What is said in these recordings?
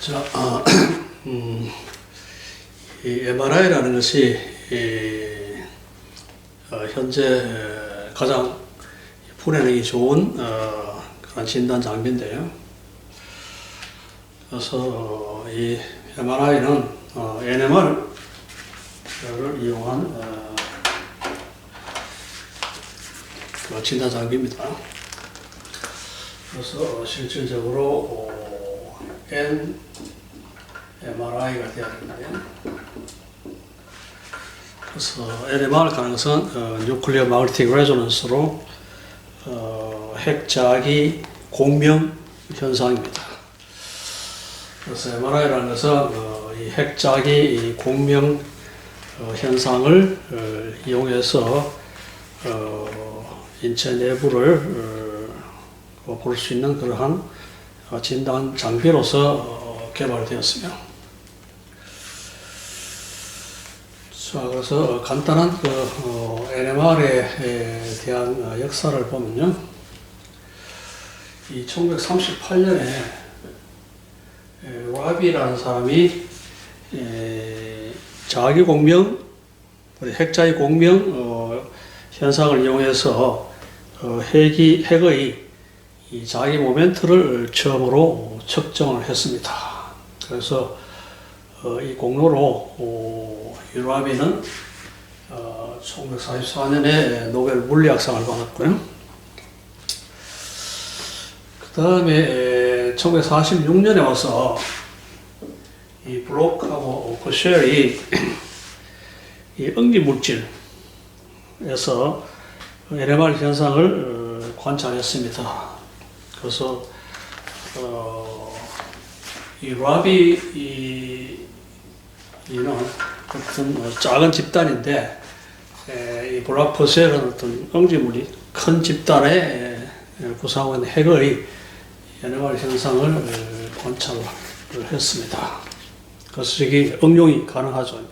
자, 이 MRI라는 것이 현재 가장 풀어내기 좋은 그런 진단 장비인데요. 그래서 이 MRI는 NMR을 이용한 그 진단 장비입니다. 그래서 실질적으로 NMRI가 되어야 되는데요. 그래서 NMR 가는 것은 뉴클리어 마그네틱 레조넌스로 핵자기 공명 현상입니다. 그래서 MRI라는 것은 이 핵자기 공명 현상을 이용해서 인체 내부를 볼 수 있는 그러한 진단 장비로서 개발되었으며, 자, 그래서 간단한 그 NMR에 대한 역사를 보면요, 이 1938년에 라비라는 사람이 자기 공명, 핵자기 공명 현상을 이용해서 핵의 이 자기 모멘트를 처음으로 측정을 했습니다. 그래서 이 공로로 라비는 1944년에 노벨 물리학상을 받았고요. 그 다음에 1946년에 와서 이 블록하고 퍼쉘이 이 응집물질에서 NMR 현상을 관찰했습니다. 그래서 이 라비는 어떤 작은 집단인데, 이 블록 퍼셀은 어떤 응집물이 큰 집단에 구성하고 있는 핵의 NMR 현상을 관찰을 했습니다. 그래서 이게 응용이 가능하죠.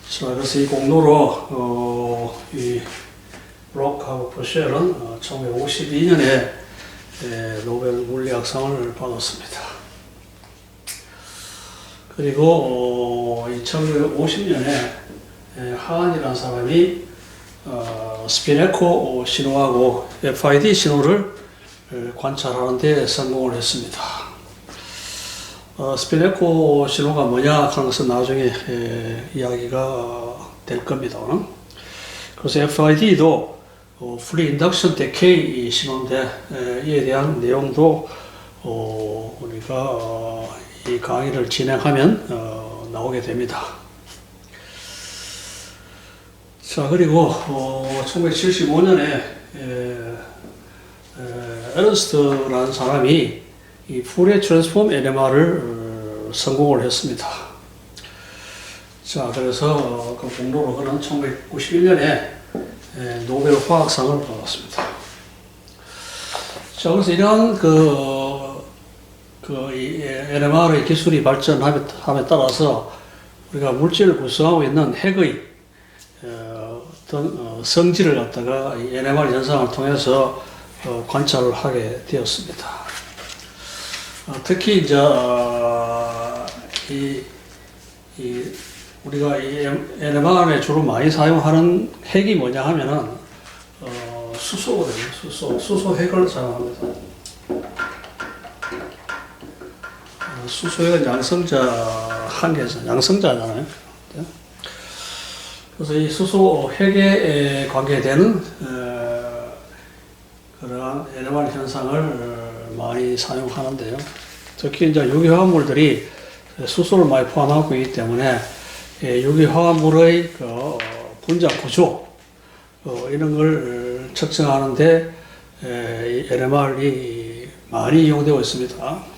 자, 그래서 이 공로로 이 블록하고 퍼쉘은 1952년에 노벨 물리학상을 받았습니다. 그리고 1950년에 하안이라는 사람이 스피네코 신호하고 FID 신호를 관찰하는 데 성공을 했습니다. 스피네코 신호가 뭐냐 하는 것은 나중에 이야기가 될 겁니다. 그래서 FID도 Free Induction Decay 신호인데, 이에 대한 내용도 우리가 이 강의를 진행하면 나오게 됩니다. 자, 그리고 1975년에 에른스트라는 사람이 이 푸레 트랜스폼 NMR을 성공을 했습니다. 자, 그래서 그 공로로 그는 1991년에 노벨 화학상을 받았습니다. 자, 그래서 이러한 이 NMR의 기술이 발전함에 따라서 우리가 물질을 구성하고 있는 핵의 어떤 성질을 갖다가 이 NMR 현상을 통해서 관찰을 하게 되었습니다. 특히 이제 우리가 이 NMR에 주로 많이 사용하는 핵이 뭐냐 하면은 수소거든요. 수소핵을 사용합니다. 수소핵은 양성자 한계에서 양성자잖아요. 그래서 이 수소핵에 관계되는 그러한 NMR 현상을 많이 사용하는데요. 특히 이제 유기화합물들이 수소를 많이 포함하고 있기 때문에 유기화합물의 그 분자 구조 이런 걸 측정하는데 이 NMR이 많이 이용되고 있습니다.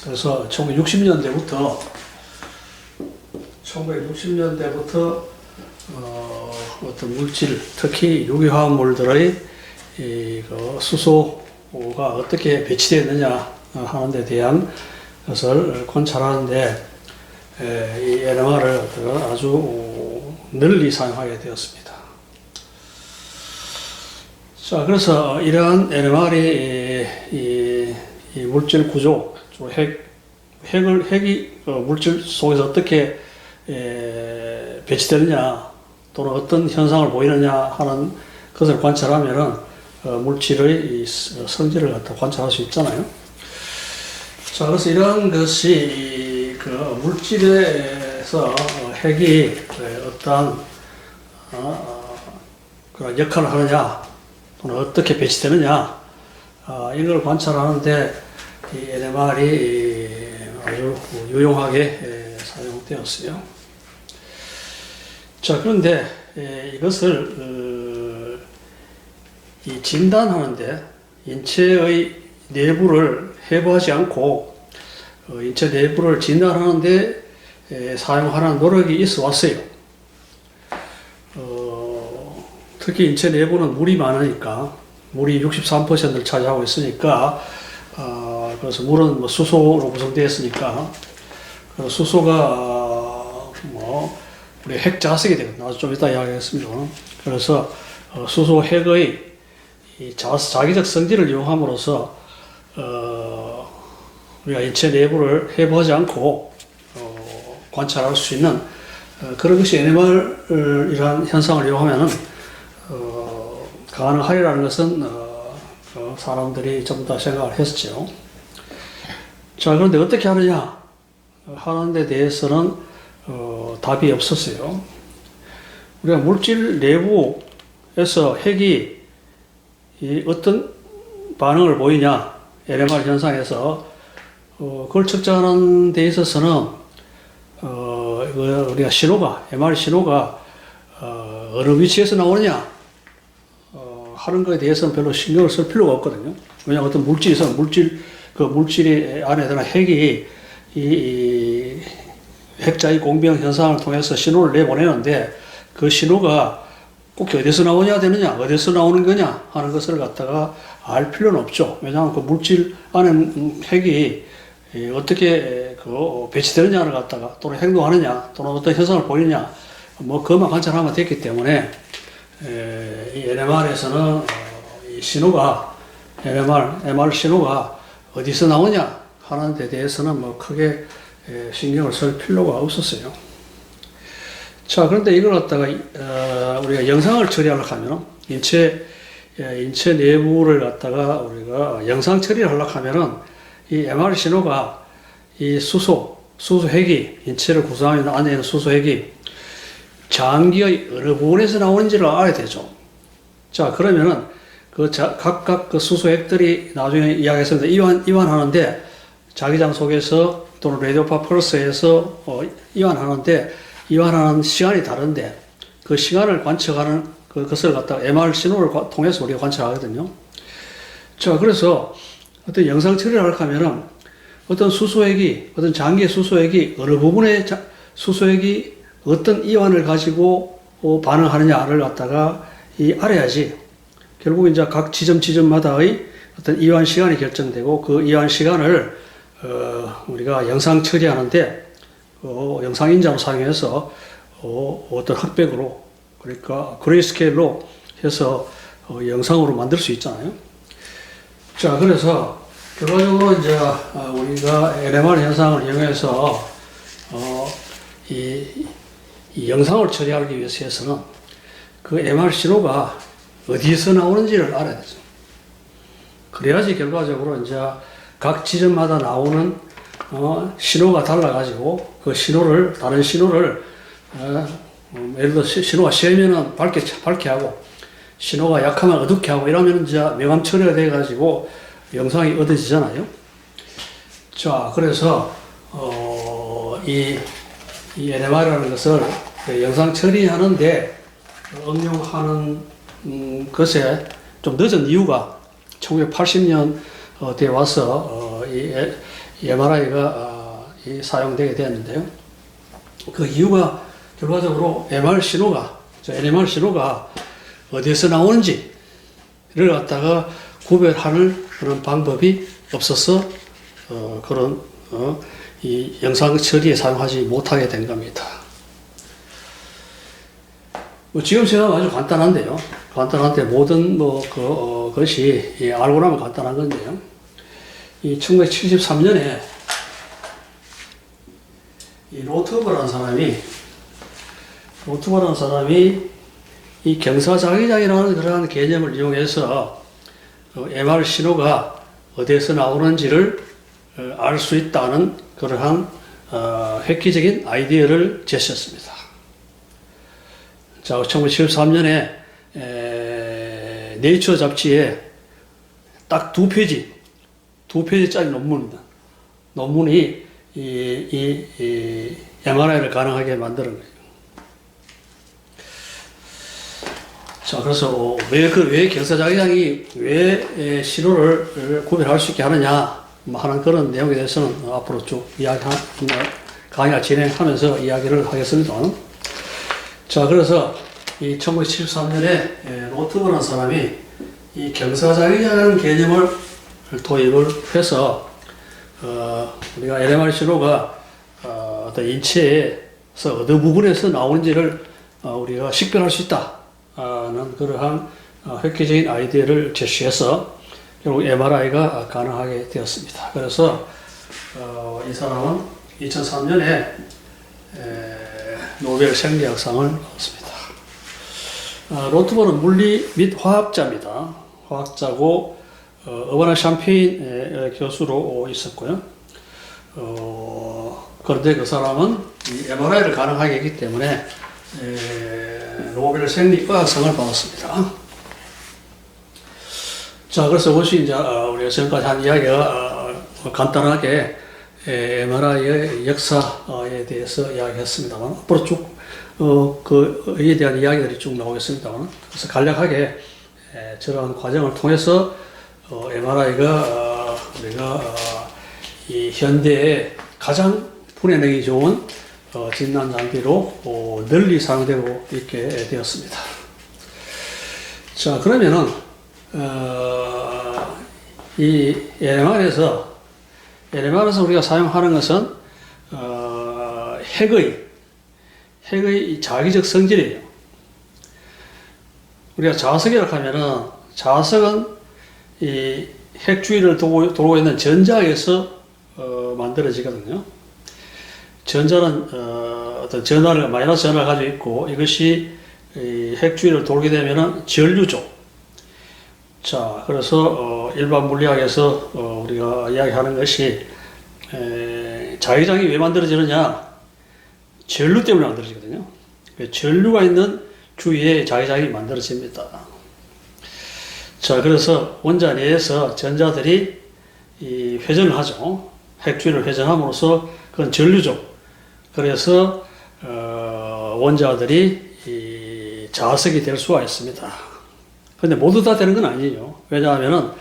그래서 1960년대부터 어떤 물질, 특히 유기화합물들의 그 수소가 어떻게 배치되어 있느냐 하는 데 대한 것을 관찰하는데 이 NMR을 아주 널리 사용하게 되었습니다. 자, 그래서 이러한 NMR이 이 물질 구조, 핵 핵이 물질 속에서 어떻게 배치되느냐 또는 어떤 현상을 보이느냐 하는 것을 관찰하면은 물질의 성질을 갖다 관찰할 수 있잖아요. 자, 그래서 이러한 것이 그 물질에서 핵이 어떠한 그런 역할을 하느냐 또는 어떻게 배치되느냐 이걸 관찰하는데 이 NMR이 아주 유용하게 사용되었어요. 자, 그런데 이것을 이 진단하는데 인체의 내부를 해부하지 않고 인체 내부를 진단하는데 사용하는 노력이 있어 왔어요. 특히 인체 내부는 물이 많으니까 물이 63%를 차지하고 있으니까 그래서 물은 뭐 수소로 구성되어 있으니까 수소가 뭐 우리 핵 자석이 되거든요. 나도 좀 이따 이야기하겠습니다. 그래서 수소 핵의 이 자기적 성질을 이용함으로써 우리가 인체 내부를 해부하지 않고 관찰할 수 있는 그런 것이 NMR이라는 현상을 이용하면은 가능하리라는 것은 사람들이 좀 더 생각을 했었죠. 자, 그런데 어떻게 하느냐 하는 데 대해서는 답이 없었어요. 우리가 물질 내부에서 핵이 어떤 반응을 보이냐 NMR 현상에서 그걸 측정하는 데 있어서는 우리가 신호가 MR 신호가 어느 위치에서 나오느냐 하는 것에 대해서는 별로 신경을 쓸 필요가 없거든요. 왜냐하면 어떤 물질이 있으면 그 물질이 안에 드는 핵이 이 핵자의 공병 현상을 통해서 신호를 내보내는데 그 신호가 꼭 어디서 나오냐 되느냐, 어디서 나오는 거냐 하는 것을 갖다가 알 필요는 없죠. 왜냐하면 그 물질 안에 핵이 어떻게 배치되느냐를 갖다가 또는 행동하느냐 또는 어떤 현상을 보이느냐 뭐 그것만 관찰하면 됐기 때문에 이 NMR에서는 이 신호가 MR 신호가 어디서 나오냐 하는 데 대해서는 뭐 크게 신경을 쓸 필요가 없었어요. 자, 그런데 이걸 갖다가 우리가 영상을 처리하려고 하면 인체 내부를 갖다가 우리가 영상 처리를 하려고 하면은 이 MR 신호가 이 수소 핵이 인체를 구성하는 안에 있는 수소 핵이 장기의 어느 부분에서 나오는지를 알아야 되죠. 자, 그러면은 각각 그 수소 핵들이 나중에 이야기했습니다. 이완하는데 자기장 속에서 또는 레디오파 펄스에서 이완하는데 이완하는 시간이 다른데 그 시간을 관측하는 그것을 갖다가 MR 신호를 통해서 우리가 관측하거든요. 자, 그래서 어떤 영상 처리를 하려고 하면은 어떤 수소핵이, 어떤 장기의 수소핵이 어느 부분에 수소핵이 어떤 이완을 가지고 반응하느냐를 갖다가 알아야지. 결국 이제 각 지점마다의 어떤 이완 시간이 결정되고 그 이완 시간을 우리가 영상 처리하는데 영상 인자로 사용해서 어떤 흑백으로 그러니까 그레이스케일로 해서 영상으로 만들 수 있잖아요. 자, 그래서 결과적으로 이제 우리가 NMR 현상을 이용해서 이 영상을 처리하기 위해서는 그 MR 신호가 어디에서 나오는지를 알아야 되죠. 그래야지 결과적으로 이제 각 지점마다 나오는 신호가 달라가지고 그 신호를 다른 신호를 예를 들어 신호가 세면은 밝게 하고 신호가 약하면 어둡게 하고 이러면 이제 명암 처리가 돼가지고 영상이 얻어지잖아요. 자, 그래서 이 NMR이라는 것을 영상 처리하는데 응용하는 것에 좀 늦은 이유가 1980년 대 와서 이 MRI가 사용되게 되었는데요. 그 이유가 결과적으로 NMR 신호가 어디에서 나오는지를 갖다가 구별하는 그런 방법이 없어서 그런 이 영상 처리에 사용하지 못하게 된 겁니다. 지금 생각은 아주 간단한데요. 간단한데 모든 것이 알고 나면 간단한 건데요. 이 1973년에 이 로트버라는 사람이 이 경사자기장이라는 그러한 개념을 이용해서 MR 신호가 어디에서 나오는지를 알 수 있다는 그러한 획기적인 아이디어를 제시했습니다. 자, 1973년에 네이처 잡지에 딱 두 페이지짜리 논문입니다. 논문이 이 MRI를 가능하게 만드는 거예요. 자, 그래서 왜 경사자기장이 왜 신호를 구별할 수 있게 하느냐 하는 그런 내용에 대해서는 앞으로 쭉 강의를 진행하면서 이야기를 하겠습니다. 자, 그래서 이 1973년에 로트버라는 사람이 이 경사자기장이라는 개념을 도입을 해서 우리가 LMR 신호가 어떤 인체에서 어느 부분에서 나오는지를 우리가 식별할 수 있다는 그러한 획기적인 아이디어를 제시해서 결국 MRI가 가능하게 되었습니다. 그래서 이 사람은 2003년에 노벨 생리학상을 받았습니다. 로트버는 물리 및 화학자입니다. 화학자고 어바나 샴페인 교수로 있었고요. 그런데 그 사람은 이 MRI를 가능하게 했기 때문에 노벨 생리의학상을 받았습니다. 자, 그래서 이것이 이제 우리가 지금까지 한 이야기가 간단하게 MRI의 역사에 대해서 이야기했습니다만 앞으로 쭉 그에 대한 이야기들이 쭉 나오겠습니다만, 그래서 간략하게 저러한 과정을 통해서 MRI가 우리가 이 현대의 가장 분해능이 좋은 진단 장비로 널리 사용되고 있게 되었습니다. 자, 그러면은 이 LMR에서 우리가 사용하는 것은 핵의 자기적 성질이에요. 우리가 자석이라고 하면은 자석은 이 핵 주위를 돌고 있는 전자에서 만들어지거든요. 전자는 어떤 전하를 마이너스 전하를 가지고 있고, 이것이 핵 주위를 돌게 되면은 전류죠. 자, 그래서 일반 물리학에서 우리가 이야기하는 것이 자기장이 왜 만들어지느냐? 전류 때문에 만들어지거든요. 전류가 있는 주위에 자기장이 만들어집니다. 자, 그래서 원자 내에서 전자들이 이 회전을 하죠. 핵주위를 회전함으로써 그건 전류죠. 그래서 원자들이 이 자석이 될 수가 있습니다. 근데 모두 다 되는 건 아니죠. 왜냐하면은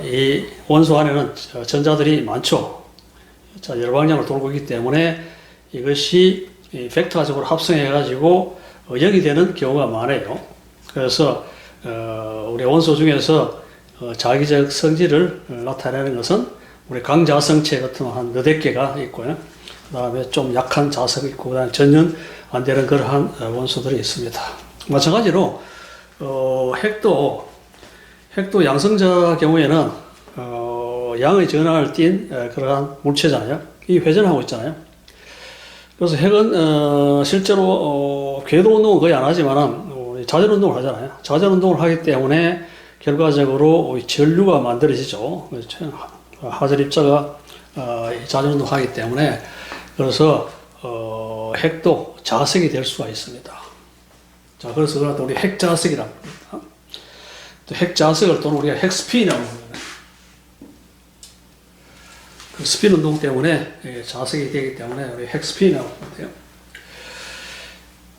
이 원소 안에는 전자들이 많죠. 자, 여러 방향으로 돌고 있기 때문에 이것이 벡터적으로 합성해 가지고 0이 되는 경우가 많아요. 그래서 우리 원소 중에서 자기적 성질을 나타내는 것은 우리 강자성체 같은 한 너댓 개가 있고요. 그 다음에 좀 약한 자석이 있고, 그 다음에 전혀 안 되는 그러한 원소들이 있습니다. 마찬가지로 핵도 양성자 경우에는 양의 전환을 띈 그러한 물체잖아요. 이 회전하고 있잖아요. 그래서 핵은 실제로 궤도 운동은 거의 안 하지만 자전 운동을 하잖아요. 자전 운동을 하기 때문에 결과적으로 전류가 만들어지죠. 하전 입자가 자전 운동을 하기 때문에, 그래서 핵도 자석이 될 수가 있습니다. 자, 그래서 그걸 우리 핵자석이라고 합니다. 또 핵자석을 또는 우리가 핵스핀이라고 합니다. 그 스핀 운동 때문에 자석이 되기 때문에 우리 핵스핀이라고 하는데요.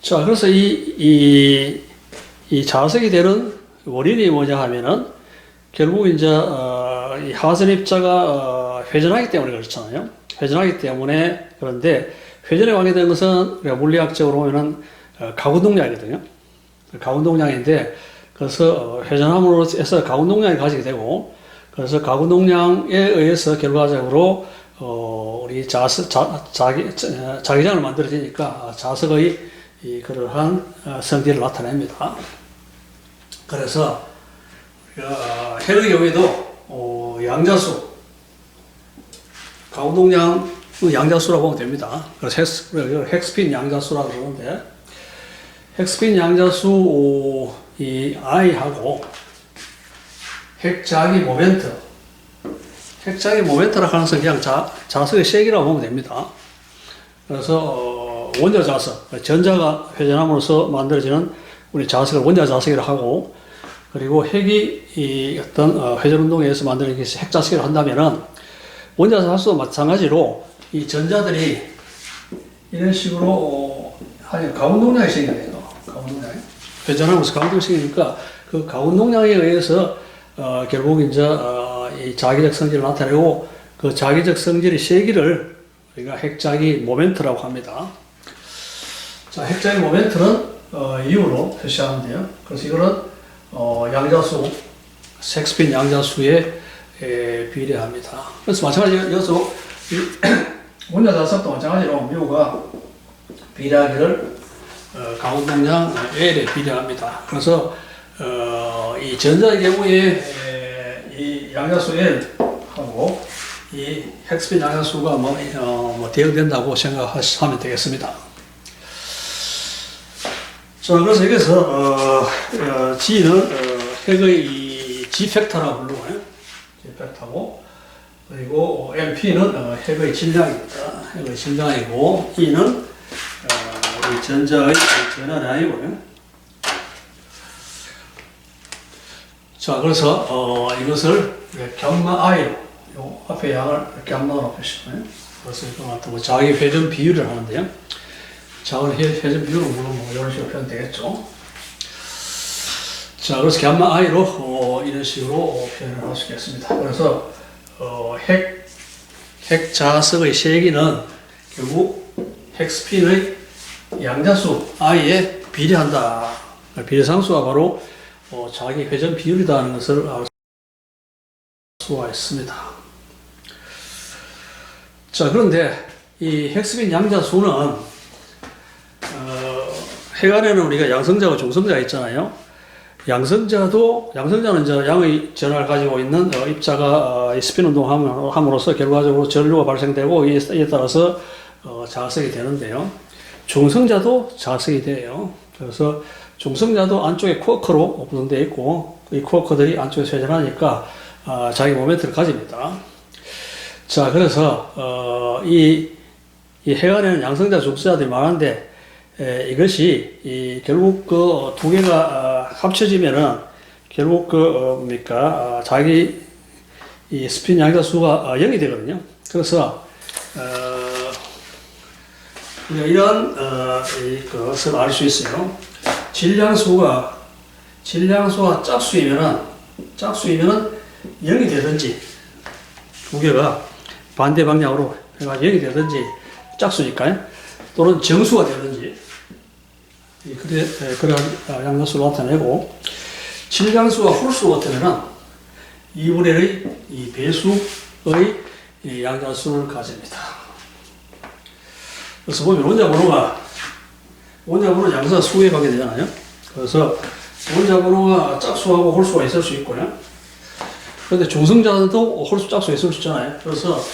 자, 그래서 이 자석이 되는 원인이 뭐냐 하면은 결국 이제 이 하전 입자가 회전하기 때문에 그렇잖아요. 회전하기 때문에. 그런데 회전에 관계된 것은 우리가 물리학적으로 보면은 가운동량이거든요. 가운동량인데, 그래서 회전함으로 해서 가운동량이 가지게 되고, 그래서 가운동량에 의해서 결과적으로 우리 자기장을 만들어지니까 자석의 그러한 성질을 나타냅니다. 그래서 핵의 경우에도 양자수, 가운동량 양자수라고 보면 됩니다. 그래서 헥스핀 양자수라고 그러는데, 헥스핀 양자수 이 i하고 핵자기 모멘트라 하는 것은 그냥 자석의 세기라고 보면 됩니다. 그래서 원자 자석, 전자가 회전함으로써 만들어지는 우리 자석을 원자 자석이라고 하고, 그리고 핵이 이 어떤 회전 운동에 의해서 만드는 핵 자석이라고 한다면은 원자 자석도 마찬가지로 이 전자들이 이런 식으로 가운 동량이 생겨야 돼요. 가운 동량. 회전하면서 가운 동량이 생기니까 그 가운 동량에 의해서 결국 이제 이 자기적 성질을 나타내고, 그 자기적 성질의 세기를 우리가 핵자기 모멘트라고 합니다. 자, 핵자기 모멘트는 U로 표시하는데요. 그래서 이거는 양자수, 헥스핀 양자수에 비례합니다. 그래서 마찬가지로 여기서 원자 자석도 마찬가지로 U가 비례하기를 가운 동량 L에 비례합니다. 그래서 이 전자의 경우에 이 양자수 L하고 이 헥스핀 양자수가 대응된다고 생각하시면 되겠습니다. 자, 그래서 여기서 G는 핵의 이 G 팩터라고 부르고요. G 팩터고, 그리고 LP는 핵의 질량입니다. 핵의 질량이고, E는 이 전자의 전하량이고요. 자, 그래서 이것을 gamma i로, 요 앞에 양을 gamma로 표시해요. 그래서 이거 자기 회전 비율을 하는데요. 자기 회전 비율은 물론 이런 식으로 표현되겠죠. 자, 그래서 gamma i로 이런 식으로 표현을 할 수 있겠습니다. 그래서 핵 자석의 세기는 결국 헥스핀의 양자수 i에 비례한다. 비례상수가 바로 자기 회전 비율이라는 것을 알 수가 있습니다. 자, 그런데 이 헥스핀 양자수는 핵 안에는 우리가 양성자와 중성자가 있잖아요. 양성자는 이제 양의 전하를 가지고 있는 입자가 스핀 운동을 함으로써 결과적으로 전류가 발생되고 이에 따라서 자석이 되는데요. 중성자도 자석이 돼요. 그래서 중성자도 안쪽에 쿼커로 구성되어 있고, 이 쿼커들이 안쪽에 회전하니까 자기 모멘트를 가집니다. 자, 그래서 이 핵 안에는 양성자, 중성자들이 많은데, 이것이 결국 그 두 개가 합쳐지면은 결국 자기 이 스핀 양자수가 0이 되거든요. 그래서 우리가 이런 것을 알 수 있어요. 질량수가 짝수이면은 0이 되든지, 두 개가 반대 방향으로 해가 0이 되든지 짝수니까요. 또는 정수가 되든지, 그런 양자수를 나타내고, 질량수가 홀수 같으면은 2분의 1의 이 배수의 이 양자수를 가집니다. 그래서 보면 원자 번호는 양수가 수에 가게 되잖아요. 그래서 원자 번호가 짝수하고 홀수가 있을 수 있고요. 그런데 중성자도 홀수, 짝수가 있을 수 있잖아요. 그래서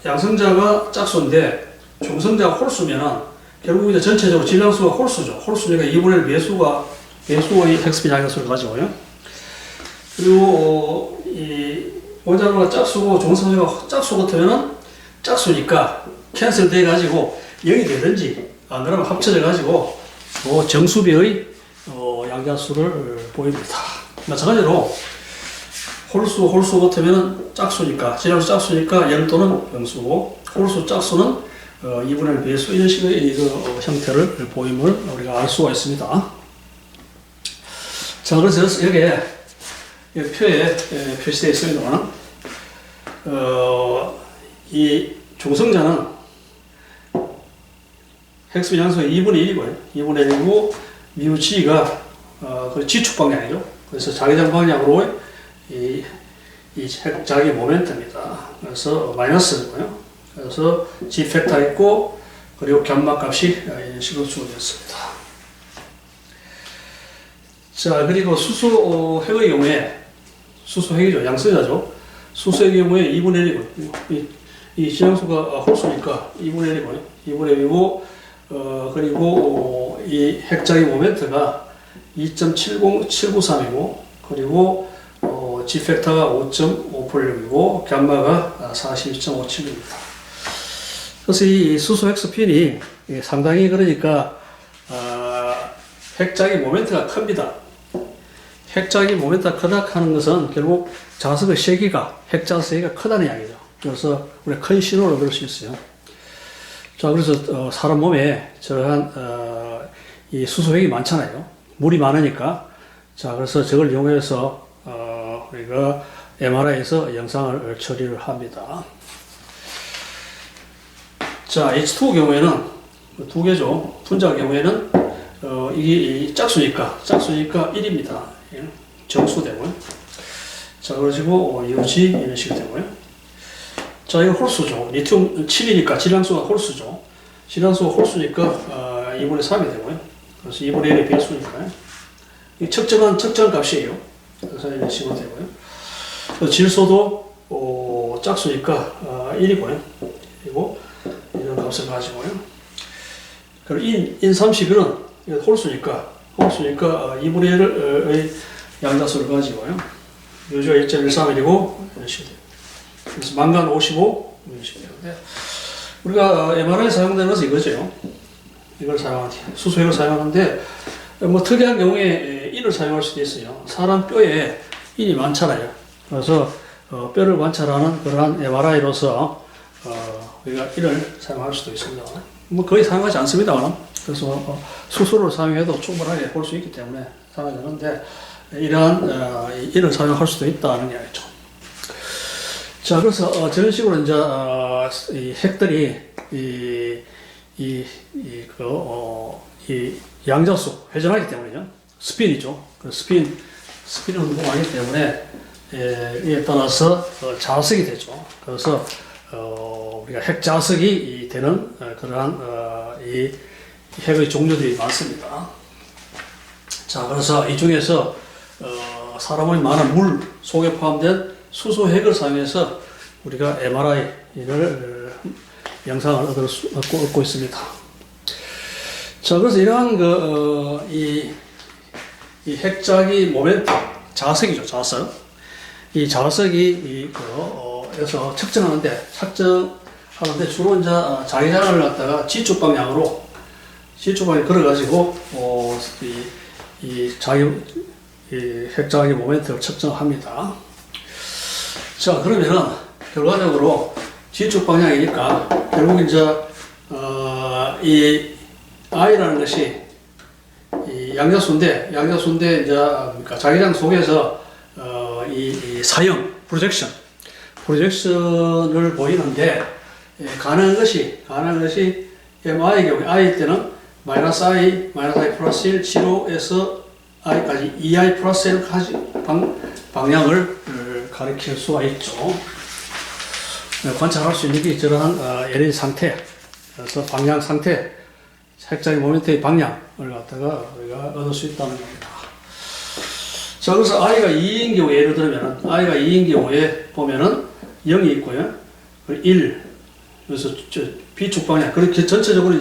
양성자가 짝수인데 중성자가 홀수면은 결국 이제 전체적으로 질량수가 홀수죠. 홀수니까 2분의 1 배수의 헥스핀 양자수를 가지고요. 그리고 이 원자 번호가 짝수고 중성자가 짝수 같으면은 짝수니까 캔슬 돼 가지고 0이 되든지, 안 그러면 합쳐져 가지고 정수비의 양자수를 보입니다. 마찬가지로 홀수 같으면 짝수니까, 질량수 짝수니까 0 또는 정수고, 홀수 짝수는 2분의 1 배수, 이런 식의 형태를 보임을 우리가 알 수가 있습니다. 자, 그래서 여기에 표에 표시되어 있습니다만, 이 중성자는 헥스핀 양수의 2분의 1이고요. 2분의 1이고, 미우 G가 G축 방향이죠. 그래서 자기장 방향으로 이 자기 모멘트입니다. 그래서 마이너스고요. 그래서 G 팩터 있고, 그리고 감마 값이 이런 식으로 주어졌습니다. 자, 그리고 수소핵의 경우에, 수소핵이죠. 양성자죠. 수소의 경우에 2분의 1이고, 이 지장수가 홀수니까 2분의 1이고요. 2분의 1이고, 그리고 이 핵자기 모멘트가 2.70793이고, 그리고 G 팩터가 5.586이고, 감마가 42.57입니다. 그래서 이 수소 핵스핀이 상당히 그러니까 핵자기 모멘트가 큽니다. 핵자기 모멘트가 크다 하는 것은 결국 자석의 세기가, 핵자석이 크다는 이야기죠. 그래서 우리가 큰 신호를 얻을 수 있어요. 자, 그래서 사람 몸에 저러한 이 수소핵이 많잖아요. 물이 많으니까. 자, 그래서 저걸 이용해서 우리가 MRI에서 영상을 처리를 합니다. 자, H2O 경우에는 두 개죠. 분자 경우에는 이게 짝수니까 1입니다. 정수되고요. 자, 그러시고 UG 이런 식이 되고요. 자, 이거 홀수죠. 리튬 7이니까 질량수가 홀수죠. 질량수가 홀수니까 2분의 3이 되고요. 그래서 2분의 1의 배수니까요. 이 측정한 값이에요. 그래서 이런 식으로 되고요. 질소도 짝수니까 1이고요. 그리고 이런 값을 가지고요. 그리고 인 31은 홀수니까 2분의 1의 양자수를 가지고요. 요지가 1.13이고 이런 식으로 돼요. 그래서 망간 55 이런 식으로 되는데, 우리가 MRI에 사용되는 것은 이거죠. 이걸 수소핵을 사용하는데, 뭐 특이한 경우에 인을 사용할 수도 있어요. 사람 뼈에 인이 많잖아요. 그래서 뼈를 관찰하는 그러한 MRI로서 우리가 인을 사용할 수도 있습니다. 뭐 거의 사용하지 않습니다만, 그래서 수소를 사용해도 충분하게 볼 수 있기 때문에 사용하지 않는데, 이러한 인을 사용할 수도 있다는 이야기죠. 자, 그래서 저런 식으로 이제 이 핵들이 이 양자수 회전하기 때문에요. 스핀이죠. 그 스핀을 운동하기 때문에 이에 따라서 자석이 되죠. 그래서 우리가 핵자석이 되는 그러한 이 핵의 종류들이 많습니다. 자, 그래서 이 중에서 사람의 많은 물 속에 포함된 수소 핵을 사용해서 우리가 MRI를 영상을 얻고 있습니다. 자, 그래서 이러한 이 핵자기 모멘트, 자석이죠, 자석. 이 자석이 에서 측정하는데 주로 이제 자기장을 갖다가 지축 방향에 걸어가지고 이 핵자기 모멘트를 측정합니다. 자, 그러면은 결과적으로 지축 방향이니까 결국 이제 이 I라는 것이 이 양자수인데 이제 그러니까 자기장 속에서 이 사형 프로젝션을 보이는데, 가능한 것이 MI의 경우에 I 때는 마이너스 I 플러스 1, 0에서 I까지 2I 플러스 1까지 방향을 가리킬 수가 있죠. 관찰할 수 있는 게 저러한 LED 상태, 그래서 방향 상태, 핵자기 모멘트의 방향을 갖다가 우리가 얻을 수 있다는 겁니다. 자, 그래서 I가 2인 경우에, 예를 들면 I가 2인 경우에 보면은 0이 있고요. 1. 그래서 비축 방향. 그렇게 전체적으로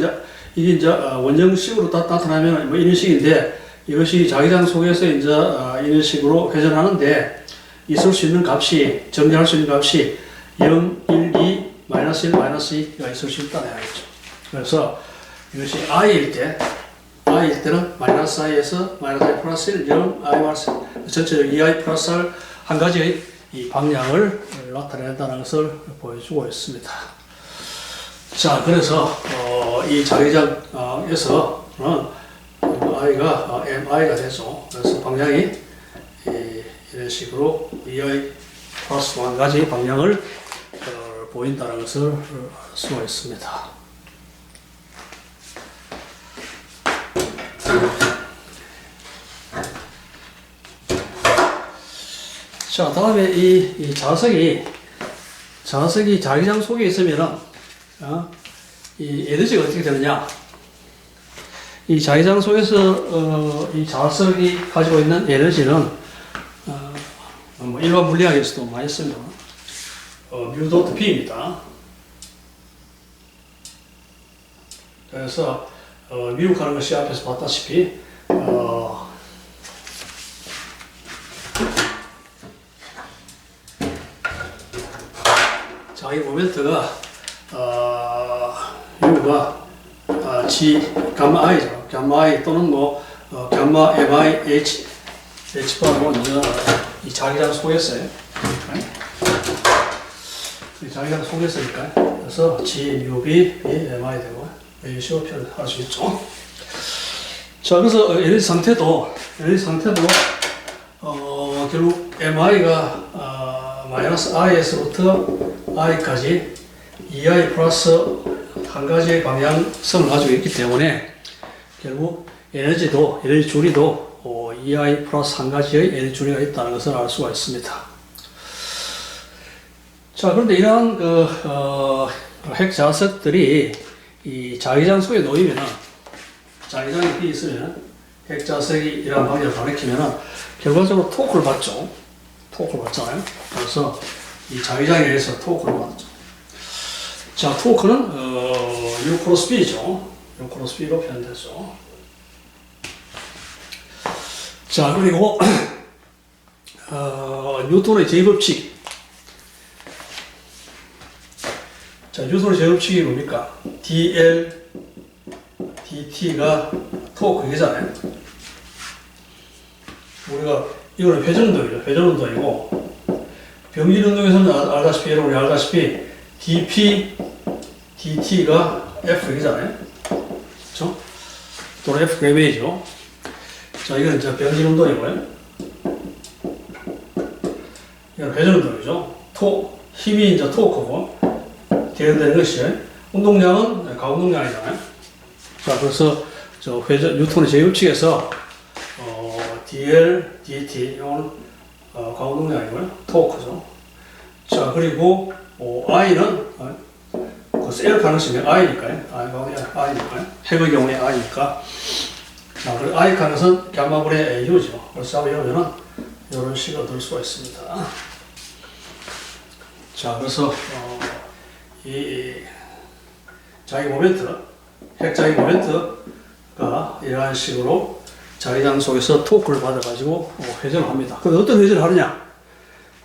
이게 이제 원형식으로 나타나면 뭐 이런 식인데, 이것이 자기장 속에서 이제 이런 식으로 회전하는데, 있을 수 있는 값이, 정리할 수 있는 값이 0, 1, 2, 마이너스 1, 마이너스 2가 있을 수 있다는 이야기죠. 그래서 이것이 I일 때는 마이너스 I에서 마이너스 I 플러스 1, 0, I 마이너스 전체적으로 2I 플러스 R 한 가지의 이 방향을 나타낸다는 것을 보여주고 있습니다. 자, 그래서 이 자기장에서 I가 MI가 되죠. 그래서 방향이 이런 식으로 2I 플러스 한 가지 방향을 보인다는 것을 알 수가 있습니다. 자, 다음에 이 자석이 자기장 속에 있으면은 이 에너지가 어떻게 되느냐? 이 자기장 속에서 이 자석이 가지고 있는 에너지는 뭐 일반 물리학에서도 많이 쓰는 뮤 도트 P입니다. 그래서 미국하는 것이 앞에서 봤다시피 자, 이 모멘트가 U가 G 감마 I죠. 감마 I 또는 뭐 감마 MI H H바로 이 자기장 속에서요. 이 자기장 속에서니까 그래서 G U B MI 되고 이런 식으로 표현할 수 있죠. 자, 그래서 에너지 상태도 결국 MI가 마이너스 I에서부터 I까지 2I 플러스 한 가지의 방향성을 가지고 있기 때문에 결국 에너지 줄이도 2I 플러스 한 가지의 에너지 줄이가 있다는 것을 알 수가 있습니다. 자, 그런데 이러한 핵 자석들이 이 자기장 속에 놓이면은, 자기장이 비 있으면 핵 자석이 이러한 방향을 가리키면은 결과적으로 토크를 받죠. 토크를 받잖아요. 그래서 이 자기장에 의해서 토크를 받죠. 자, 토크는 U 크로스 B죠. U 크로스 B로 표현되죠. 자, 그리고 뉴턴의 제법칙. 자, 뉴턴의 제법칙이 뭡니까? dl dt가 토크이잖아요. 우리가 이거는 회전운동이죠. 회전운동이고 병진운동에서는 여러분이 알다시피 dp dt가 F이잖아요. 그렇죠? 또는 F 그래비이죠. 자, 이건 이제 병진운동이고요. 이건 회전운동이죠. 힘이 이제 토크고 대응되는 것이 운동량은 가운동량이잖아요. 자, 그래서 뉴턴의 제법칙에서 dl dt 이거는 가운동량이고요. 토크죠. 자, 그리고 i는 그래서 L 가능성이 i니까요. i니까요. 핵의 경우에 i니까. 자, 그리고 i 가능성은 감마분의 U죠. 그래서 잡으려면은 이런 식으로 들 수가 있습니다. 자, 그래서 이 자기 모멘트, 핵 자기 모멘트가 이러한 식으로 자기장 속에서 토크를 받아가지고 회전을 합니다. 그럼 어떤 회전을 하느냐?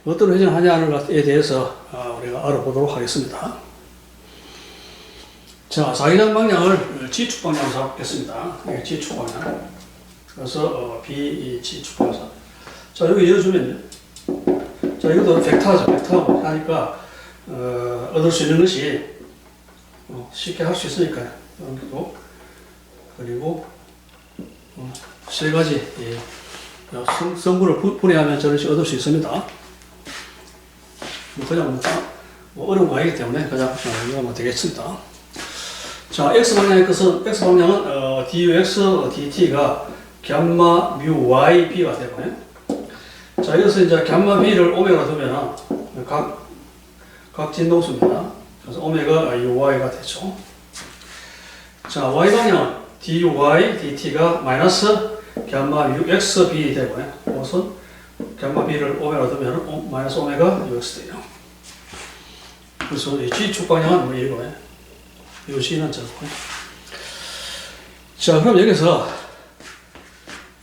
어떤 회전을 하냐는 것에 대해서 우리가 알아보도록 하겠습니다. 자, 자기장 방향을 G축 방향으로 잡겠습니다. 이게 G축 방향. 그래서 B, G축 방향. 자, 여기 열어주면요. 자, 이것도 벡터죠. 벡터하고 하니까 얻을 수 있는 것이 쉽게 할 수 있으니까요. 그리고 세 가지 성분을 분해하면 저런 식으로 얻을 수 있습니다. 그냥 어려운 거 아니기 때문에 그냥 이거 하면 되겠습니다. 자, X방향의 것은, X방향은 dux dt가 감마 뮤 y b가 되고요. 자, 이것은 이제 감마 b를 오메가 두면 각 진동수입니다. 그래서 오메가 uy가 되죠. 자, y방향은 dy dt가 마이너스 감마 뮤 x b 되고요. 이것은 감마 b를 오메가 두면 마이너스 오메가 ux 돼요. 그래서 이 G축 방향은 뭐 이거예요. 이 G는 저거고요. 자, 그럼 여기서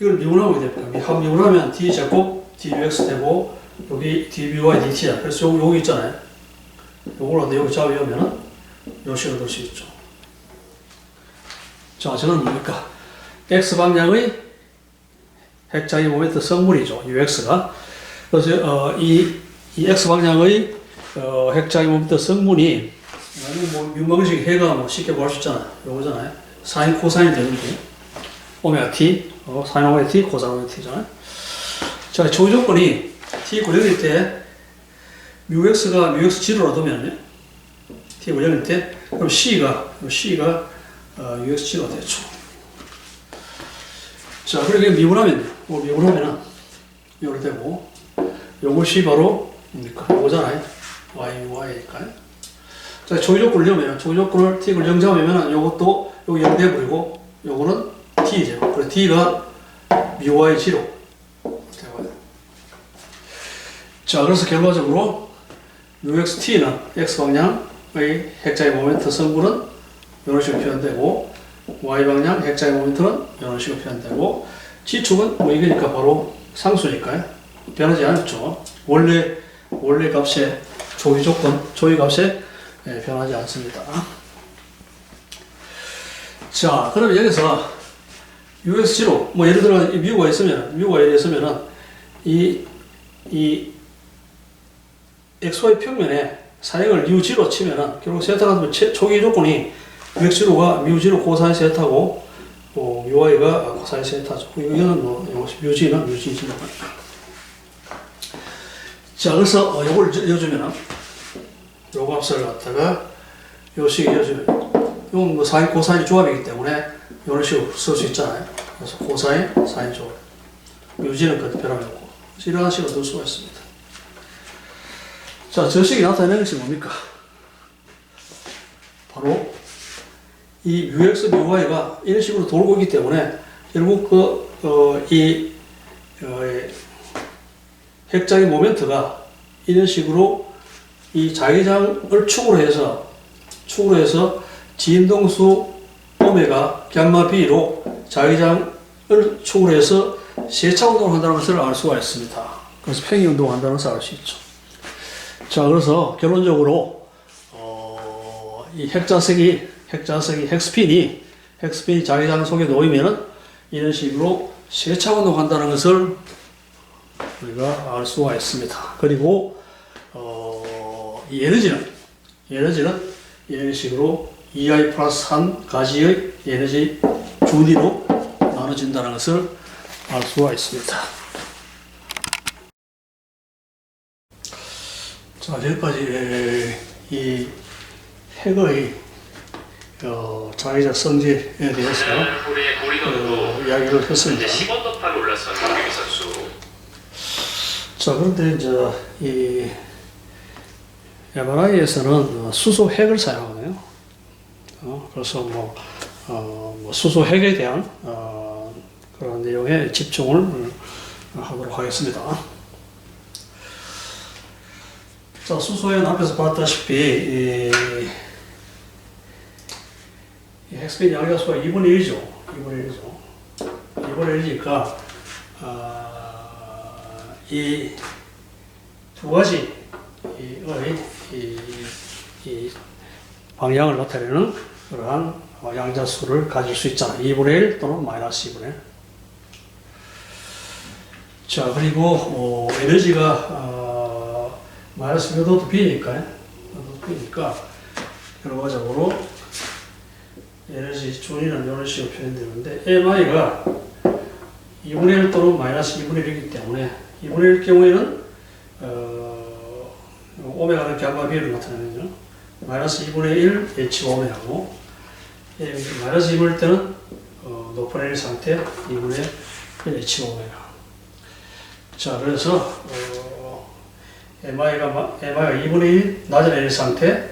이걸 미분하면 됩니까? 미분하면 D 제곱 dux 되고 여기 dby dt야. 그래서 여기 있잖아요. 요걸 여기 잡으면은 요 식으로 될 수 있죠. 자, 저는 뭡니까? X 방향의 핵자기 모멘트 성분이죠. UX가. 그래서 이 X 방향의 핵자기 모멘트 성분이 뮤방식 해가 쉽게 구할 수 있잖아요. 요거잖아요. 사인 코사인이 되는데 오메가 t, 사인 오메가 t, 코사인 오메가 t잖아요. 자, 조건이 t 0일 때 뮤x가 뮤x 지로로 두면 t 0일 때 그럼 c가 ux 지로가 되죠. 자, 그리고 미분하면 미분하면은 이렇게 되고 요것이 바로 뭡니까? 요거잖아요. y니까요. 자, 조건을 넣으면 조건을 t를 0 잡으면 요것도 요거 0 돼버리고 요거는 t죠. 그래서 t가 my 지로 되고요. 자, 그래서 결과적으로 UXT는 X방향의 핵자의 모멘트 성분은 이런 식으로 표현되고 y방향 핵자의 모멘트는 이런 식으로 표현되고, G축은 뭐 이거니까 바로 상수니까요. 변하지 않죠. 원래 값의 조기 조건, 조기 값에 변하지 않습니다. 자, 그럼 여기서 USG로, 뭐 예를 들어 미우가 예를 있으면은 이 XY 평면에 사역을 UG로 치면은 결국 세타 같으면 초기 조건이 UX로가 뮤G로 코사인 세타고 UI가 코사인 세타죠. 이거는 뭐 뮤G는 뮤G지. 자, 그래서 요걸 이어주면은 요 값을 갖다가 요 식에 이어주면 이건 뭐 사인 코사인 조합이기 때문에 이런 식으로 쓸 수 있잖아요. 그래서 코사인 사인 조합. 뮤G는 그렇게 변함이 없고 이런 식으로 넣을 수가 있습니다. 자, 저 식이 나타내는 것이 뭡니까? 바로 이 뮤X, 뮤Y가 이런 식으로 돌고 있기 때문에 결국 핵장의 모멘트가 이런 식으로 이 자기장을 축으로 해서 진동수 오메가 gamma b로 자기장을 축으로 해서 세차 운동을 한다는 것을 알 수가 있습니다. 그래서 팽이 운동을 한다는 것을 알 수 있죠. 자, 그래서 결론적으로 이 핵스핀이 자기장 속에 놓이면은 이런 식으로 세차 운동한다는 것을 우리가 알 수가 있습니다. 그리고 이 에너지는 이런 식으로 EI 플러스 한 가지의 에너지 준위로 나눠진다는 것을 알 수가 있습니다. 자, 여기까지 이 핵의 자기장 성질에 대해서 이야기를 했습니다. 10언더파로 올라선 박유미 선수. 자, 그런데 이제 이 MRI에서는 수소 핵을 사용하거든요. 그래서 뭐 수소 핵에 대한 그런 내용에 집중을 하도록 하겠습니다. 자, 수소에는 앞에서 봤다시피 이 핵스핀 양자수가 2분의 1이죠. 2분의 1이니까 이 두 가지의 이 방향을 나타내는 그러한 양자수를 가질 수 있잖아요. 2분의 1 또는 마이너스 2분의 1. 자, 그리고 에너지가 마이너스 몇도 B니까 결과적으로 에너지 준위는 이런 식으로 표현되는데 MI가 2분의 1 또는 마이너스 2분의 1이기 때문에 2분의 1 경우에는 오메가는 gamma b를 나타내는 마이너스 2분의 1 H 오메가고 마이너스 2분의 1 때는 높은 L 상태 2분의 1 H 오메가. 자, 그래서 MI가 2분의 1 낮은 L 상태,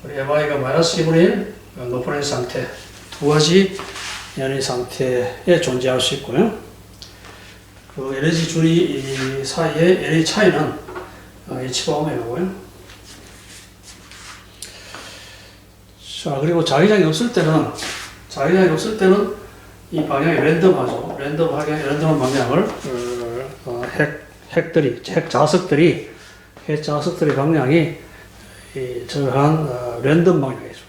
그리고 MI가 마이너스 2분의 1 높은 L 상태, 두 가지 에너지 상태에 존재할 수 있고요. 그 에너지 준위 사이의 에너지 차이는 H가 오메가고요. 자, 그리고 자기장이 없을 때는 이 방향이 랜덤하죠. 랜덤한 방향을 핵 자석들의 방향이 저러한 랜덤 방향이죠.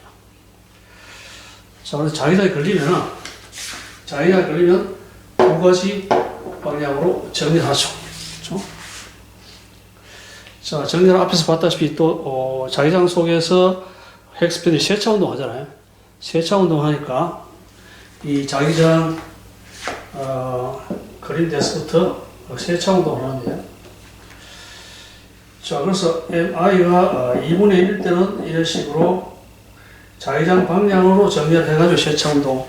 자, 그래서 자기장이 걸리면 두 가지 방향으로 정리하죠. 그렇죠? 자, 정리를 앞에서 봤다시피 또 자기장 속에서 핵스핀이 세차 운동 하잖아요. 세차 운동 하니까 이 자기장 그린 데스부터 세차 운동을 하는데요. 자, 그래서 MI가 2분의 1 때는 이런 식으로 자기장 방향으로 정리를 해가지고 세차 운동을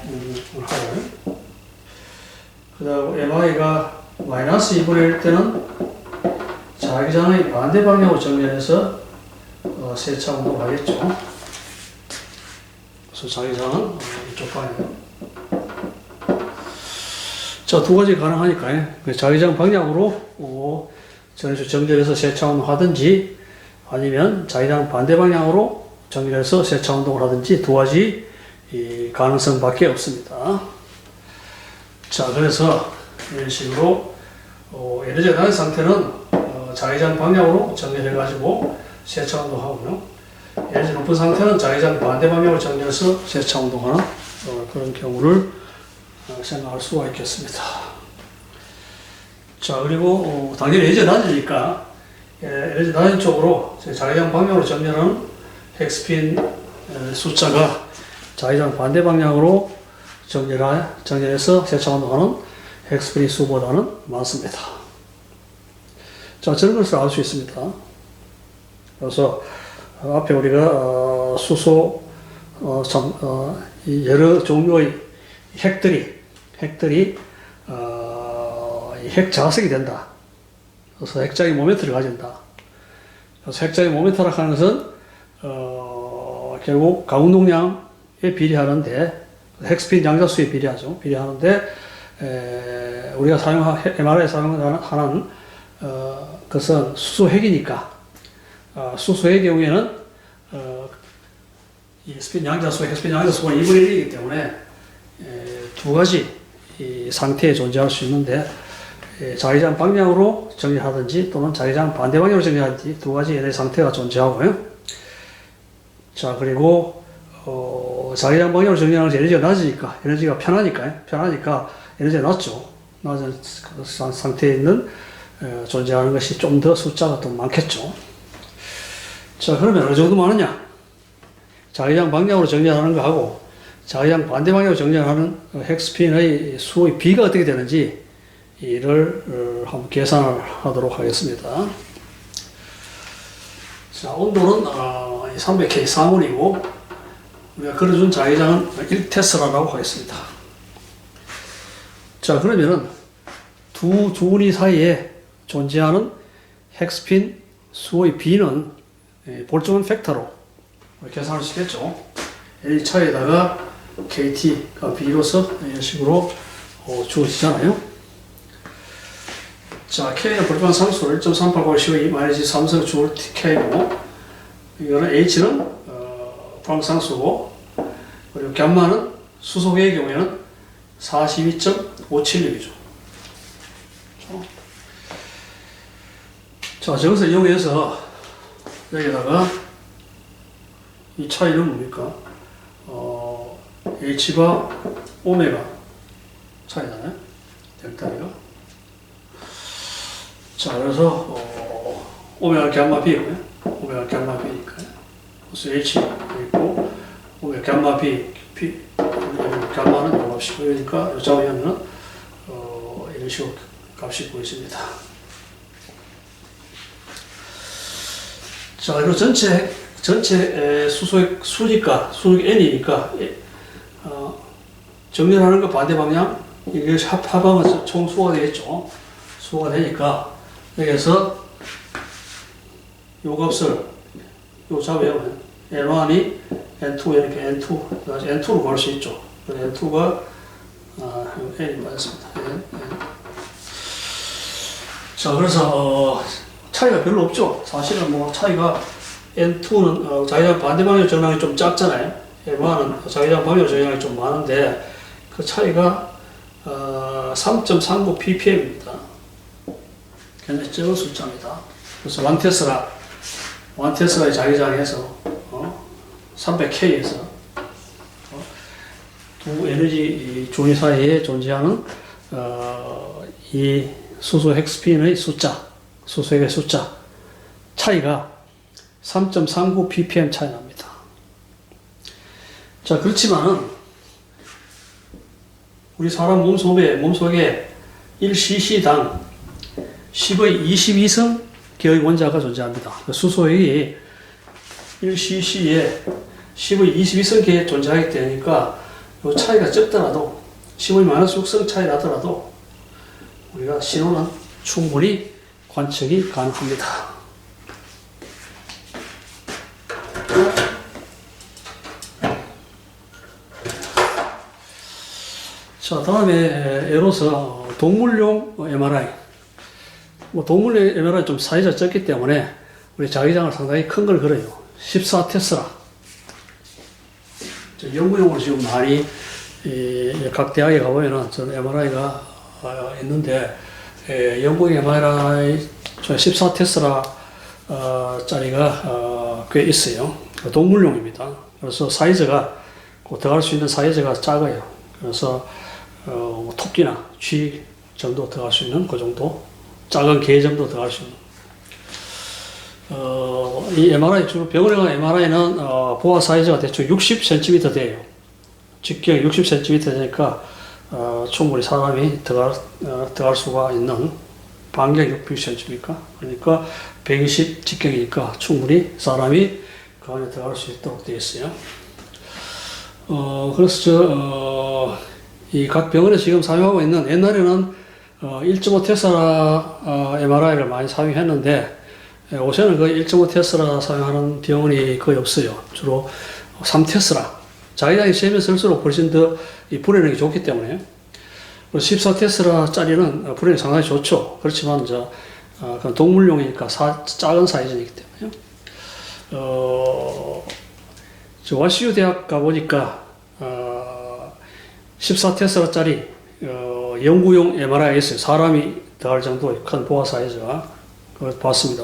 하고요. 그 다음 MI가 마이너스 2분의 1 때는 자기장의 반대 방향으로 정리해서 세차 운동을 하겠죠. 그래서 자기장은 이쪽 방향. 자, 두 가지 가능하니까요. 자기장 방향으로 정렬해서 세차 운동을 하든지 아니면 자기장 반대 방향으로 정렬해서 세차 운동을 하든지 두 가지 이 가능성밖에 없습니다. 자, 그래서 이런 식으로 에너지가 낮은 상태는 자기장 방향으로 정렬해가지고 세차 운동하고요. 에너지 높은 상태는 자기장 반대 방향으로 정렬해서 세차 운동하는 그런 경우를 생각할 수가 있겠습니다. 자, 그리고 당연히 에너지가 낮으니까 에너지 낮은 쪽으로 자기장 방향으로 정렬하는 핵스핀 숫자가 자기장 반대 방향으로 정렬해서 세차 운동하는 핵스핀 수보다는 많습니다. 자, 저런 것을 알 수 있습니다. 그래서 앞에 우리가 수소 여러 종류의 핵들이 핵 자석이 된다. 그래서 핵장의 모멘트를 가진다. 그래서 핵장의 모멘트라 하는 것은 결국 가운동량에 비례하는데 핵스핀 양자수에 비례하는데 우리가 MRI에 사용하는 것은 수소핵이니까 수소의 경우에는 이 핵스핀 양자수가 2분의 1이기 때문에 두 가지 이 상태에 존재할 수 있는데 자기장 방향으로 정렬하든지 또는 자기장 반대 방향으로 정렬하든지 두 가지 에너지 상태가 존재하고요. 자, 그리고 자기장 방향으로 정렬하는 에너지가 낮으니까 에너지가 편하니까 에너지가 낮죠. 낮은 상태에 있는 존재하는 것이 좀 더 숫자가 더 많겠죠. 자, 그러면 어느 정도 많으냐? 자기장 방향으로 정렬하는 거하고 자기장 반대 방향으로 정렬하는 핵스핀의 수의 비가 어떻게 되는지 이를 한번 계산을 하도록 하겠습니다. 자, 온도는 300K 상온이고 우리가 그려준 자기장은 1테슬라라고 하겠습니다. 자, 그러면은 두 주머니 사이에 존재하는 핵스핀 수의 비는 볼트먼 팩터로 계산할 수 있겠죠. 이 차에다가 KT가 B로서 이런 식으로 주어지잖아요. 자, K는 볼트먼 상수 1.38912-3석 주올 K고, 이거는 H는 프랑스 상수고, 그리고 감마는 수소계의 경우에는 42.576이죠. 자, 저것을 이용해서 여기다가 이 차이는 뭡니까? H가 오메가 차이잖아요. 델타가. 자, 그래서 오메가 감마 B고요. 오메가 감마 B니까요. 그래서 H 있고 오메가 감마 B, 감마는 요 값이 보이니까 요 좌우면은 이런 식으로 값이 보여집니다. 자, 그리고 전체 수소의 수니까 N이니까 정렬하는 거 반대 방향 이게 합하면 총 수가 되겠죠. 수가 되니까 여기서 요 값을 요 잡으면 N1이 N2 이렇게 N2로 구할 수 있죠. N2가 N이 맞습니다. 자, 그래서 차이가 별로 없죠. 사실은 뭐 차이가 N2는 자기장 반대 방향 정량이 좀 작잖아요. N1은 자기장 방향 정량이 좀 많은데 그 차이가 3.39 ppm입니다. 굉장히 적은 숫자입니다. 그래서 1테슬라의 자기장에서 300K에서 두 에너지 조니 사이에 존재하는 이 수소 핵스핀의 숫자, 수소핵의 숫자 차이가 3.39 ppm 차이 납니다. 자, 그렇지만은 우리 사람 몸속에 1cc당 10의 22성 계의 원자가 존재합니다. 수소핵이 1cc에 10의 22성 계에 존재하게 되니까 이 차이가 적더라도 10의 마이너스 6성 차이 나더라도 우리가 신호는 충분히 관측이 가능합니다. 자, 다음에 예로서 동물용 MRI. 뭐 동물용 MRI 좀 사이즈가 적기 때문에 우리 자기장을 상당히 큰 걸 그려요. 14테슬라. 연구용으로 지금 많이 각 대학에 가보면은 저는 MRI가 있는데 영국 MRI 14테슬라 짜리가 꽤 있어요. 동물용입니다. 그래서 사이즈가 들어갈 수 있는 사이즈가 작아요. 그래서 토끼나 쥐 정도 들어갈 수 있는 그 정도, 작은 개 정도 들어갈 수 있는. 이 MRI 주로 병원에 가는 MRI는 보아 사이즈가 대충 60cm 돼요. 직경 60cm 되니까 충분히 사람이 들어갈 수가 있는 반경 60cm입니까? 그러니까 120 직경이니까 충분히 사람이 그 안에 들어갈 수 있도록 되어 있어요. 그래서 이 각 병원에 지금 사용하고 있는, 옛날에는 1.5 테슬라 MRI를 많이 사용했는데 요새는 거의 1.5 테슬라 사용하는 병원이 거의 없어요. 주로 3 테슬라. 자기장이 세면 쓸수록 훨씬 더 불행력이 좋기 때문에. 14 테슬라 짜리는 불행이 상당히 좋죠. 그렇지만 그건 동물용이니까 작은 사이즈이기 때문에요. 저 와시유 대학 가보니까 14 테슬라 짜리 연구용 MRI가 있어요. 사람이 들어갈 정도의 큰 보아 사이즈가. 그걸 봤습니다.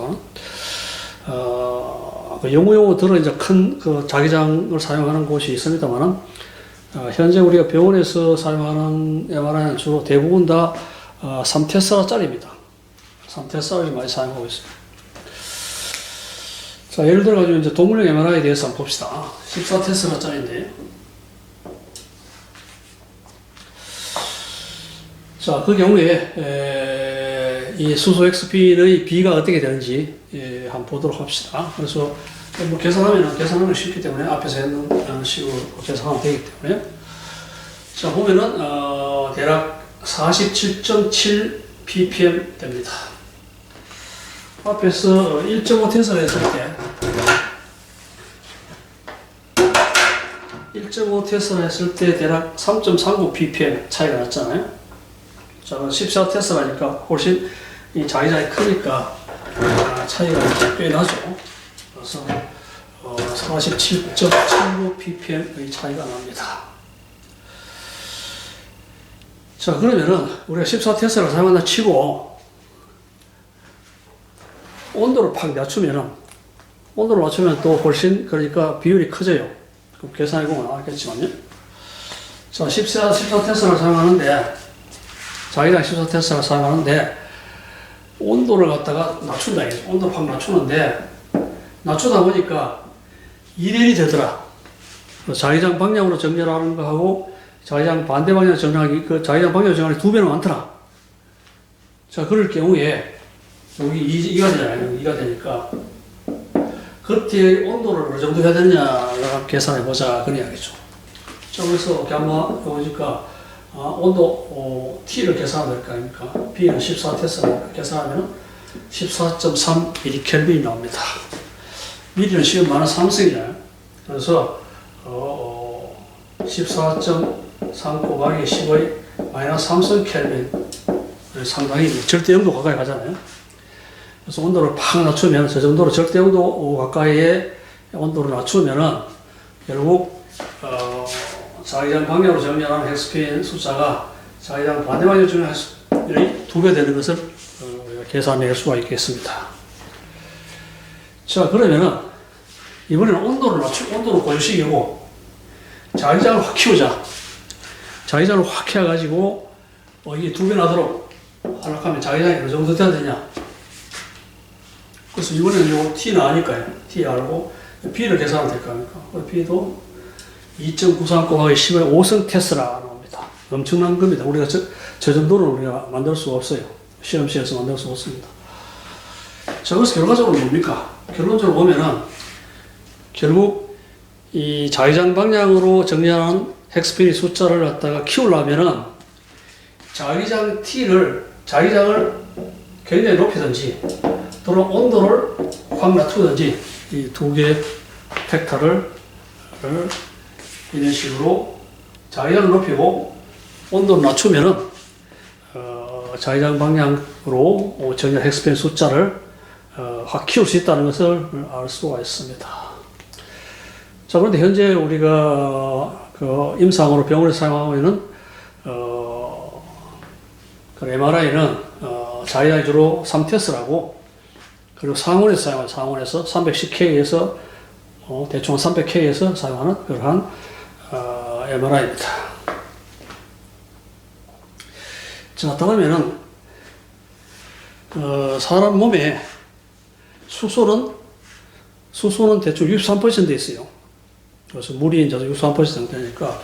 연구용으로 들어 이제 큰 자기장을 사용하는 곳이 있습니다만은, 현재 우리가 병원에서 사용하는 MRI는 주로 대부분 다 3테슬라짜리입니다. 3테슬라를 많이 사용하고 있습니다. 자, 예를 들어가지고 이제 동물용 MRI에 대해서 한번 봅시다. 14테슬라짜리인데. 자, 그 경우에 이 수소 XP의 B가 어떻게 되는지 한번 보도록 합시다. 그래서 뭐 계산하면 쉽기 때문에 앞에서 했는 식으로 계산하면 되기 때문에. 자, 보면은 대략 47.7 ppm 됩니다. 앞에서 1.5 테슬라 했을 때 1.5 테슬라 했을 때 대략 3.39 ppm 차이가 났잖아요. 자, 14 테슬라니까 훨씬 이 자기장이 크니까 차이가 꽤 나죠. 그래서 47.79 ppm의 차이가 납니다. 자, 그러면은 우리가 14 테슬라를 사용한다 치고 온도를 팍 낮추면은, 온도를 낮추면 또 훨씬, 그러니까 비율이 커져요. 그럼 계산해보면 알겠지만요. 자, 14 테슬라를 사용하는데, 자기장 14 테슬라를 사용하는데, 온도를 갖다가 낮춘다. 온도를 확 낮추는데, 낮추다 보니까 1L이 되더라. 자기장 방향으로 정렬하는 거하고, 자기장 반대 방향으로 정렬하기, 그 자기장 방향으로 정렬하기 2배는 많더라. 자, 그럴 경우에, 여기 2가 되잖아요. 2가 되니까. 그때 온도를 어느 정도 해야 되느냐, 계산해보자. 그런 이야기죠. 자, 그래서 이렇게 한번 해보니까, 온도 T를 계산하면 될 거 아닙니까? B는 14 테슬라 계산하면 14.3 mK 나옵니다. 미리는 시험 많은 삼성이잖아요. 그래서 14.3 곱하기 10의 마이너스 3성 켈빈, 상당히 절대 영도 가까이 가잖아요. 그래서 온도를 팍 낮추면, 저 정도로 절대 영도 가까이에 온도를 낮추면은 결국 자기장 방향으로 정렬하는 헥스핀 숫자가 자기장 반대 방향으로 정렬하는 2배 되는 것을 계산할 수가 있겠습니다. 자, 그러면은 이번에는 온도를 고정시키고 자기장을 확 키우자. 자기장을 확 키워가지고 이게 2배 나도록 하려고 하면 자기장이 어느 정도 돼야 되냐. 그래서 이번에는 요 T는 아니까요. T 알고 B를 계산하면 될 거 아닙니까? B도 2.93 곱하기 10의 5성 테슬라 나옵니다. 엄청난 겁니다. 우리가 저 정도는 우리가 만들 수가 없어요. 실험실에서 만들 수 없습니다. 자, 그래서 결과적으로 뭡니까? 결론적으로 보면은 결국 이 자기장 방향으로 정렬한 헥스핀의 숫자를 갖다가 키우려면은 자기장을 굉장히 높이든지 또는 온도를 확 낮추든지 이 두 개의 팩터를 이런 식으로 자기장을 높이고 온도를 낮추면은 자기장 방향으로 정렬 헥스핀 숫자를 확 키울 수 있다는 것을 알 수가 있습니다. 자, 그런데 현재 우리가 그 임상으로 병원에서 사용하고 있는 그 MRI는 자기가 주로 3테스라고 그리고 상온에서 사용하는 상온에서 310K에서 대충 300K에서 사용하는 그러한 MRI입니다. 자, 다음에는 사람 몸에 수소는 대충 63% 있어요. 그래서 물이 이제 63% 상태니까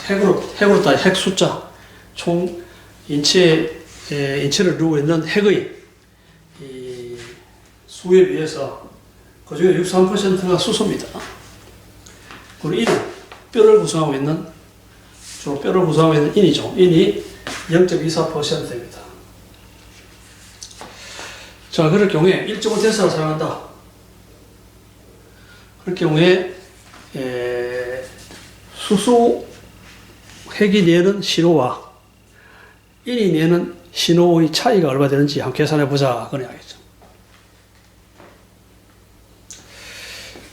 핵으로 따 핵 숫자 총 인체를 이루고 있는 핵의 이 수에 비해서 그 중에 63%가 수소입니다. 그리고 인은 뼈를 구성하고 있는 주로 뼈를 구성하고 있는 인이죠. 인이 0.24%입니다. 자, 그럴 경우에 1.5테스라를 사용한다. 그럴 경우에 수소 핵이 내는 신호와 인이 내는 신호의 차이가 얼마 되는지 한번 계산해 보자. 그런 이야기죠.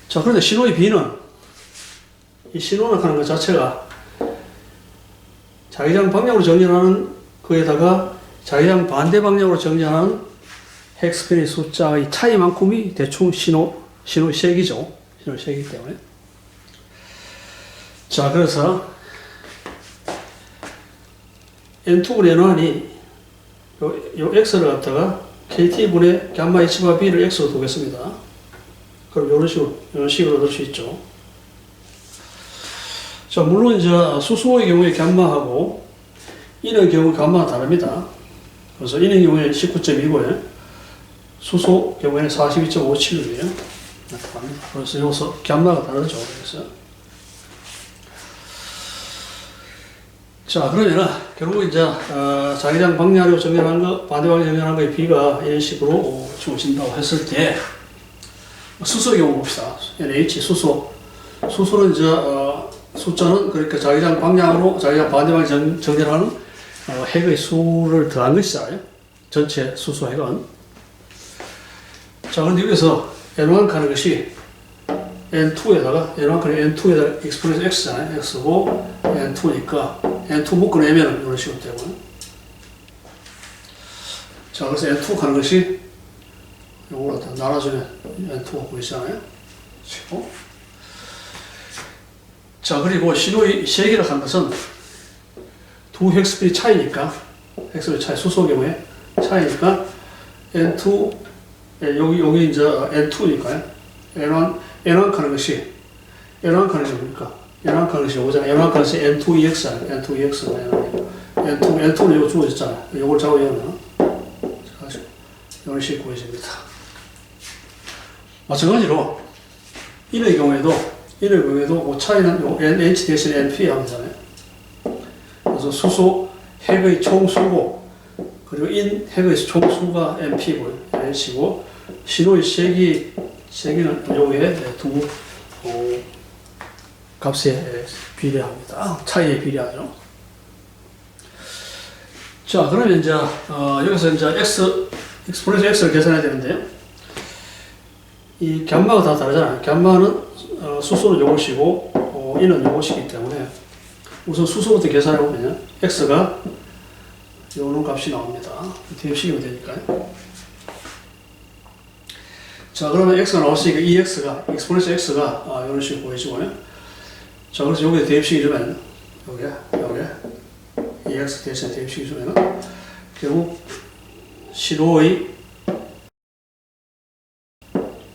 자, 그런데 신호의 B는 이 신호를 하는 것 자체가 자기장 방향으로 정렬하는 거에다가 자기장 반대 방향으로 정렬하는 핵스핀의 숫자의 차이만큼이 대충 신호의 색이죠. 신호의 색이기 때문에. 자, 그래서 N2분의 N1이 요 X를 갖다가 KT분의 gamma H와 B를 X로 두겠습니다. 그럼 이런 식으로 넣을 수 있죠. 자, 물론 이제 수소의 경우에 gamma하고 인의 경우 gamma가 다릅니다. 그래서 인의 경우에 19.2고요. 수소 경우에는 42.57이에요. 나타납니다. 그래서 여기서 gamma가 다르죠. 그래서. 자, 그러면은, 결국 이제, 자기장 방향으로 정렬한 거, 반대 방향 정렬한 거의 B가 이런 식으로 주어진다고 했을 때, 수소의 경우 봅시다. NH, 수소는 이제, 숫자는 그러니까 자기장 방향으로, 자기장 반대 방향 정렬하는 핵의 수를 더한 것이잖아요. 전체 수소 핵은. 자, 그런데 여기서 N1 하는 것이 N2에다가, N2에다가 exponent X잖아요. X고, N2니까, N2 묶어내면 이런 식으로 되고요. 자, 그래서 N2 하는 것이 요거로 나눠주면 N2가 보이잖아요. 그렇죠? 자, 그리고 신호의 세기를 한 것은 두 핵스핀이 차이니까, 핵스핀 차이, 수소 경우에 차이니까 N2, 여기 이제 N2니까요. N1 하는 것이, N1 하는 것이 뭡니까? N1 하는 것이 오잖아요. N1 하는 것이 N2EX 아니에요. N2EX. N2는 이거 주어졌잖아요. 이걸 작업하면, 이런 식으로 보여집니다. 마찬가지로, 인의 경우에도 그 차이는 요 NH 대신 NP 하면 되잖아요. 그래서 수소 핵의 총수고, 그리고 인 핵의 총수가 NP고요. NH고, 신호의 세기는 요게 두 값에 비례합니다. 차이에 비례하죠. 자, 그러면 이제, 여기서 이제 exponential x를 계산해야 되는데요. 이 gamma가 다 다르잖아요. gamma는 수소는 요것이고, 인은 요것이기 때문에, 우선 수소부터 계산해보면, x가 요런 값이 나옵니다. 대입식이면 되니까요. 자, 그러면 x가 나왔으니까 이 x가, exponential x가 이런 식으로 보이시고요. 자, 그래서 여기에 대입식이 주면, 요게, 이 x 대신에 대입식이 주면, 결국, 신호의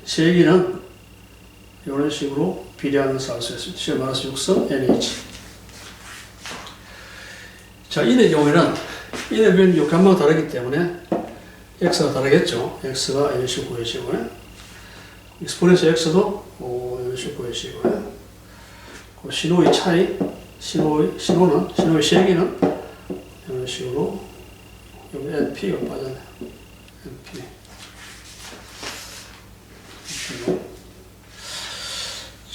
세기는 이런 식으로 비례하는 것을 알 수 있습니다. 시에 말해서 6선 NH. 자, 인의 경우에는, 인의 경우에는 요 gamma가 다르기 때문에, x가 다르겠죠. x가 이런 식으로 보여지고요. exponential x도 이런 식으로 보여지고요. 그 신호의 차이, 신호의 세기는 이런 식으로, 여기 NP가 빠졌네요. NP.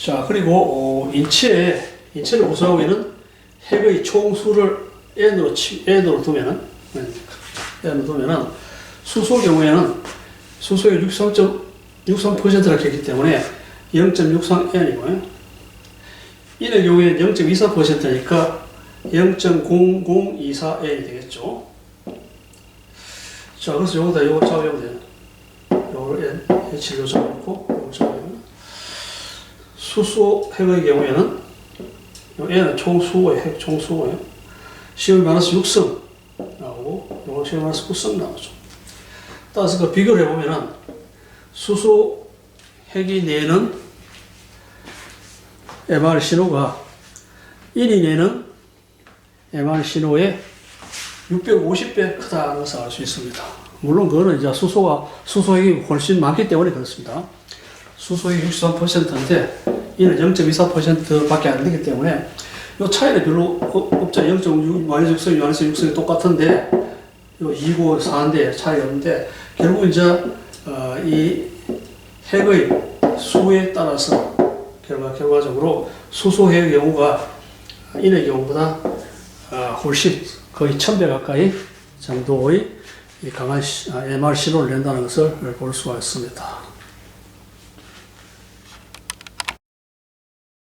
자, 그리고 인체를 구성하고 있는 핵의 총수를 N으로 두면은 수소 경우에는 수소의 63%라 했기 때문에 0.63N이고요. 인의 경우에 0.24%니까 0.0024N이 되겠죠. 자, 그래서 요거다 요거 잡으면 돼요. 요거를 N, H를 잡아놓고 요거 잡으면 수소 핵의 경우에는 요 N은 총수의 핵 총수고요. 10-6승 나오고 요거 10-9승 나오죠. 따라서 그 비교를 해보면은 수소 핵이 내는 MR 신호가 인이 내는 MR 신호의 650배 크다는 것을 알 수 있습니다. 물론 그거는 이제 수소핵이 훨씬 많기 때문에 그렇습니다. 수소핵이 63%인데 이는 0.24% 밖에 안 되기 때문에 이 차이는 별로 없죠. 0.6, 마이너스 6승, 마이너스 6승이 똑같은데 요 2고 4인데 차이가 없는데 결국 이제 이 핵의 수에 따라서 결과적으로 수소핵의 경우가 인의 경우보다 훨씬 거의 1000배 가까이 정도의 강한 MR 신호를 낸다는 것을 볼 수가 있습니다.